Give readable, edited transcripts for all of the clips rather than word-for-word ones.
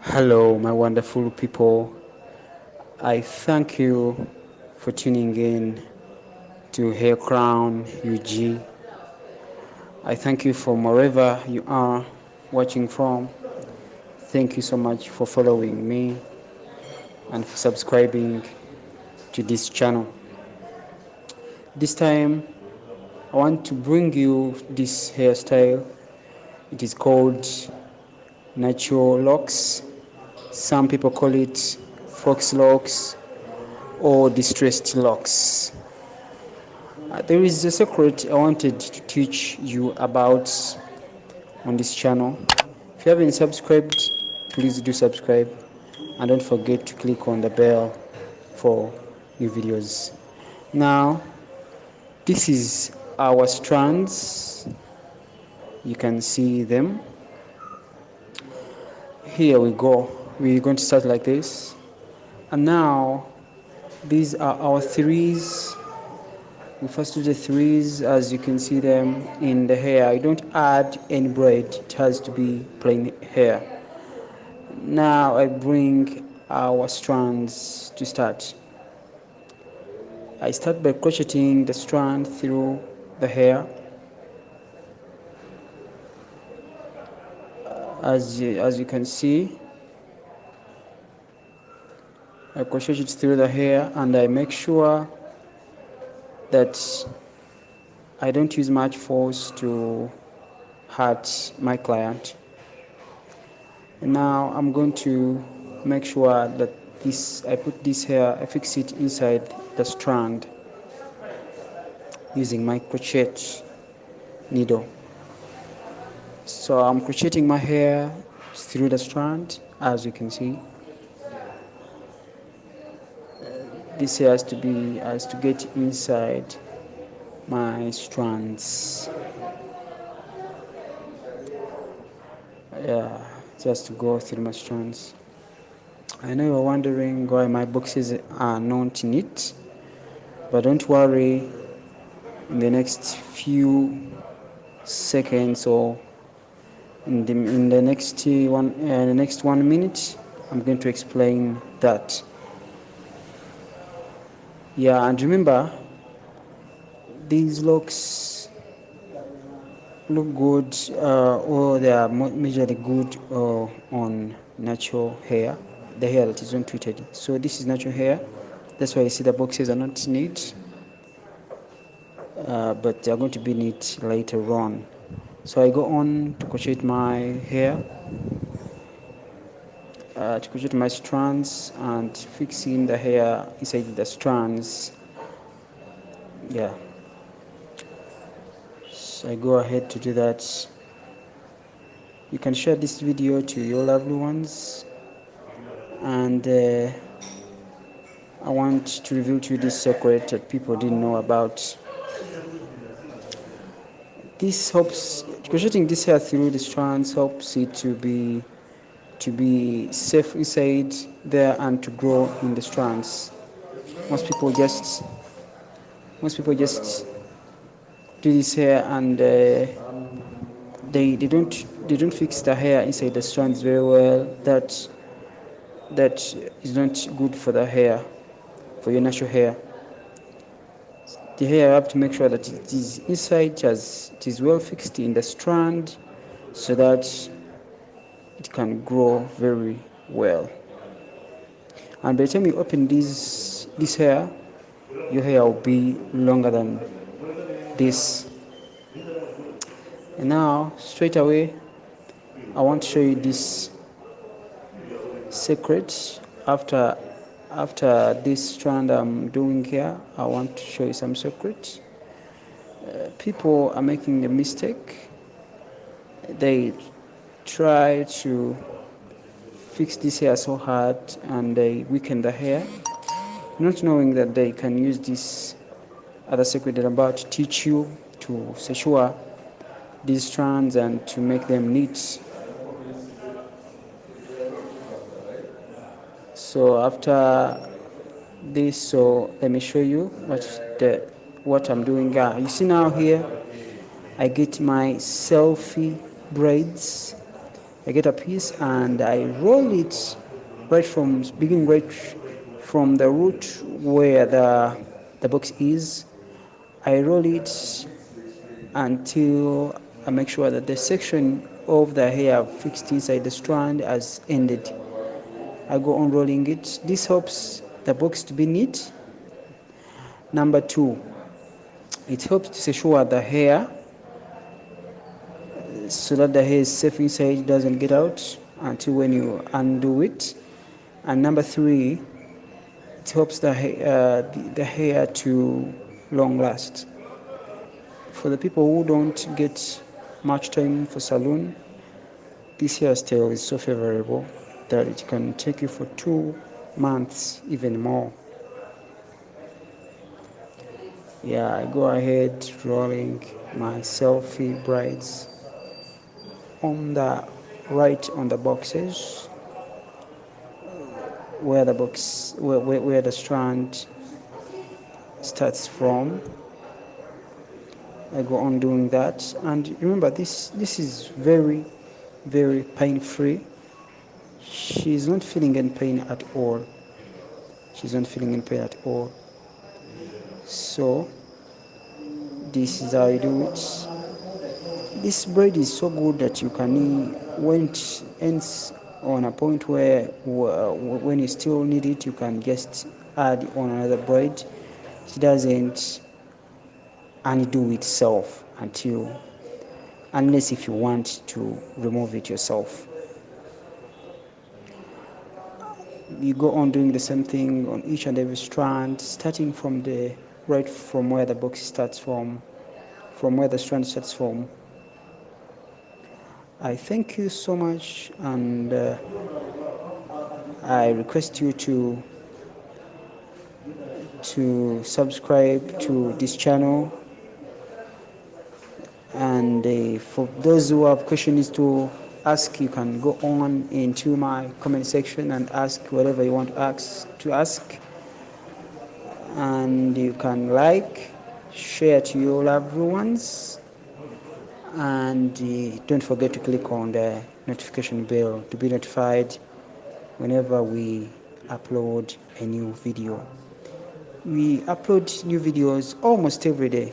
Hello, my wonderful people. I thank you for tuning in to Hair Crown UG. I thank you from wherever you are watching from. Thank you so much for following me and for subscribing to this channel. This time, I want to bring you this hairstyle. It is called natural locks. Some people call it Fauxlocs or distressed locks. There is a secret I wanted to teach you about on this channel. If you haven't subscribed, please do subscribe and don't forget to click on the bell for new videos. Now, this is our strands. You can see them. Here we go. We're going to start like this. And now, these are our threes. We first do the threes as you can see them in the hair. I don't add any braid, it has to be plain hair. Now I bring our strands to start. I start by crocheting the strand through the hair. As you can see, I crochet it through the hair and I make sure that I don't use much force to hurt my client. And now I'm going to make sure that I put this hair, I fix it inside the strand using my crochet needle. So I'm crocheting my hair through the strand, as you can see. This hair has to get inside my strands. Yeah, just to go through my strands. I know you're wondering why my boxes are not neat, but don't worry. In the next few seconds or in the next 1 minute, I'm going to explain that. Yeah, and remember, these locks look good, or they are majorly good on natural hair, the hair that is untreated. So this is natural hair. That's why you see the boxes are not neat, but they are going to be neat later on. So I go on to crochet my hair, to crochet my strands and fixing the hair inside the strands. Yeah, so I go ahead to do that. You can share this video to your loved ones, and I want to reveal to you this secret that people didn't know about. This helps, crocheting this hair through the strands helps it to be safe inside there and to grow in the strands. Most people just do this hair and they don't fix the hair inside the strands very well. That is not good for the hair, for your natural hair. The hair, you have to make sure that it is inside, it is well fixed in the strand, so that it can grow very well. And by the time you open this hair, your hair will be longer than this. And now straight away, I want to show you this secret. After this strand I'm doing here, I want to show you some secrets. People are making a mistake. They try to fix this hair so hard and they weaken the hair, not knowing that they can use this other secret that I'm about to teach you to secure these strands and to make them neat. So after this, so let me show you what I'm doing. You see now here, I get my selfie braids. I get a piece and I roll it beginning right from the root where the box is. I roll it until I make sure that the section of the hair fixed inside the strand has ended. I go on rolling it. This helps the box to be neat. Number two, it helps to secure the hair so that the hair is safe inside, doesn't get out until when you undo it. And number three, it helps the hair to long last. For the people who don't get much time for salon, this hairstyle is so favorable that it can take you for 2 months, even more. Yeah, I go ahead rolling my selfie braids on the boxes where the strand starts from. I go on doing that, and remember this is very, very pain free. She's not feeling any pain at all. So this is how I do it. This braid is so good that you can, when it ends on a point where when you still need it, you can just add on another braid. It doesn't undo itself unless if you want to remove it yourself. You go on doing the same thing on each and every strand, starting from where the box starts from where the strand starts from. I thank you so much, and I request you to subscribe to this channel. And for those who have questions to ask, you can go on into my comment section and ask whatever you want to ask. And you can share to your loved ones, and don't forget to click on the notification bell to be notified whenever we upload a new video. We upload new videos almost every day,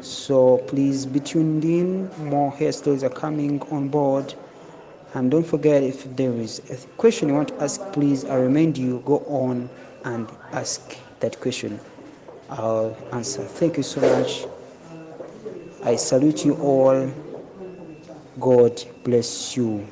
so please be tuned in. More hairstyles are coming on board, and don't forget, if there is a question you want to ask, please, I remind you, go on and ask that question. I'll answer. Thank you so much. I salute you all. God bless you.